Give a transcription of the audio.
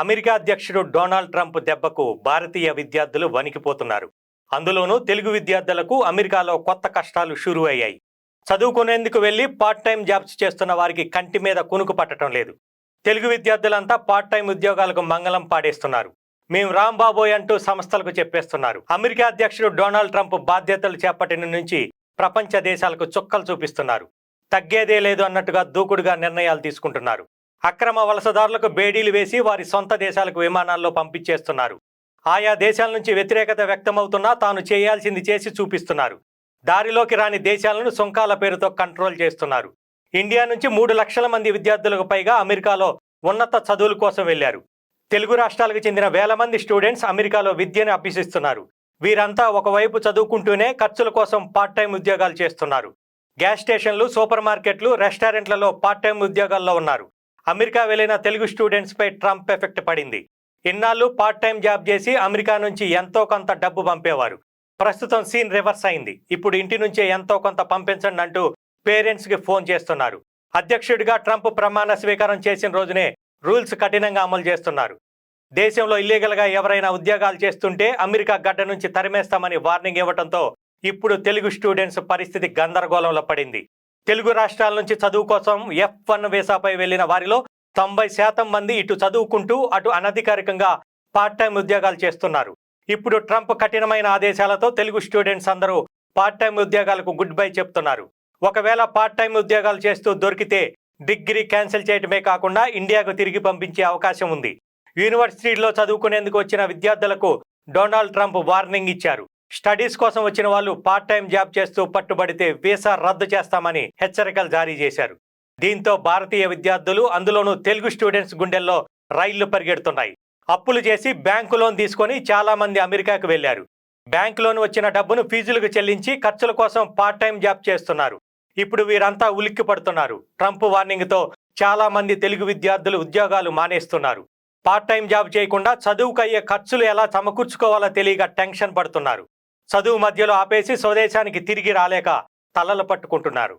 America అధ్యక్షుడు Donald Trump దెబ్బకు భారతీయ విద్యార్థులు వణికిపోతున్నారు. అందులోనూ తెలుగు విద్యార్థులకు అమెరికాలో కొత్త కష్టాలు షురూ అయ్యాయి. చదువుకునేందుకు వెళ్లి పార్ట్ టైం జాబ్స్ చేస్తున్న వారికి కంటి మీద కునుకు పట్టడం లేదు. తెలుగు విద్యార్థులంతా పార్ట్ టైం ఉద్యోగాలకు మంగళం పాడేస్తున్నారు. మేము రాంబాబోయ్ అంటూ సంస్థలకు చెప్పేస్తున్నారు. అమెరికా అధ్యక్షుడు డొనాల్డ్ ట్రంప్ బాధ్యతలు చేపట్టిన నుంచి ప్రపంచ దేశాలకు చుక్కలు చూపిస్తున్నారు. తగ్గేదే లేదు అన్నట్టుగా దూకుడుగా నిర్ణయాలు తీసుకుంటున్నారు. అక్రమ వలసదారులకు బేడీలు వేసి వారి సొంత దేశాలకు విమానాల్లో పంపించేస్తున్నారు. ఆయా దేశాల నుంచి వ్యతిరేకత వ్యక్తమవుతున్నా తాను చేయాల్సింది చేసి చూపిస్తున్నారు. దారిలోకి రాని దేశాలను సుంకాల పేరుతో కంట్రోల్ చేస్తున్నారు. ఇండియా నుంచి 3 లక్షల మంది విద్యార్థులకు పైగా అమెరికాలో ఉన్నత చదువుల కోసం వెళ్లారు. తెలుగు రాష్ట్రాలకు చెందిన వేల మంది స్టూడెంట్స్ అమెరికాలో విద్యను అభ్యసిస్తున్నారు. వీరంతా ఒకవైపు చదువుకుంటూనే ఖర్చుల కోసం పార్ట్ టైం ఉద్యోగాలు చేస్తున్నారు. గ్యాస్ స్టేషన్లు, సూపర్ మార్కెట్లు, రెస్టారెంట్లలో పార్ట్ టైం ఉద్యోగాల్లో ఉన్నారు. అమెరికా వెళ్లిన తెలుగు స్టూడెంట్స్ పై ట్రంప్ ఎఫెక్ట్ పడింది. ఇన్నాళ్ళు పార్ట్ టైం జాబ్ చేసి అమెరికా నుంచి ఎంతో కొంత డబ్బు పంపేవారు. ప్రస్తుతం సీన్ రివర్స్ అయింది. ఇప్పుడు ఇంటి నుంచే ఎంతో కొంత పంపించండి అంటూ పేరెంట్స్కి ఫోన్ చేస్తున్నారు. అధ్యక్షుడిగా ట్రంప్ ప్రమాణ స్వీకారం చేసిన రోజునే రూల్స్ కఠినంగా అమలు చేస్తున్నారు. దేశంలో ఇల్లీగల్గా ఎవరైనా ఉద్యోగాలు చేస్తుంటే అమెరికా గడ్డ నుంచి తరిమేస్తామని వార్నింగ్ ఇవ్వడంతో ఇప్పుడు తెలుగు స్టూడెంట్స్ పరిస్థితి గందరగోళంలో పడింది. తెలుగు రాష్ట్రాల నుంచి చదువు కోసం F1 వీసాపై వెళ్లిన వారిలో 90% మంది ఇటు చదువుకుంటూ అటు అనధికారికంగా పార్ట్ టైం ఉద్యోగాలు చేస్తున్నారు. ఇప్పుడు ట్రంప్ కఠినమైన ఆదేశాలతో తెలుగు స్టూడెంట్స్ అందరూ పార్ట్ టైం ఉద్యోగాలకు గుడ్ బై చెప్తున్నారు. ఒకవేళ పార్ట్ టైం ఉద్యోగాలు చేస్తూ దొరికితే డిగ్రీ క్యాన్సిల్ చేయటమే కాకుండా ఇండియాకు తిరిగి పంపించే అవకాశం ఉంది. యూనివర్సిటీలో చదువుకునేందుకు వచ్చిన విద్యార్థులకు డొనాల్డ్ ట్రంప్ వార్నింగ్ ఇచ్చారు. స్టడీస్ కోసం వచ్చిన వాళ్ళు పార్ట్ టైం జాబ్ చేస్తూ పట్టుబడితే వీసా రద్దు చేస్తామని హెచ్చరికలు జారీ చేశారు. దీంతో భారతీయ విద్యార్థులు, అందులోనూ తెలుగు స్టూడెంట్స్ గుండెల్లో రైళ్లు పరిగెడుతున్నాయి. అప్పులు చేసి బ్యాంకు లోన్ తీసుకొని చాలా మంది అమెరికాకు వెళ్లారు. బ్యాంకు లోన్ వచ్చిన డబ్బును ఫీజులకు చెల్లించి ఖర్చుల కోసం పార్ట్ టైం జాబ్ చేస్తున్నారు. ఇప్పుడు వీరంతా ఉలిక్కి పడుతున్నారు. ట్రంప్ వార్నింగ్తో చాలా మంది తెలుగు విద్యార్థులు ఉద్యోగాలు మానేస్తున్నారు. పార్ట్ టైం జాబ్ చేయకుండా చదువుకు అయ్యే ఖర్చులు ఎలా సమకూర్చుకోవాలో తెలియక టెన్షన్ పడుతున్నారు. చదువు మధ్యలో ఆపేసి స్వదేశానికి తిరిగి రాలేక తలలు పట్టుకుంటున్నారు.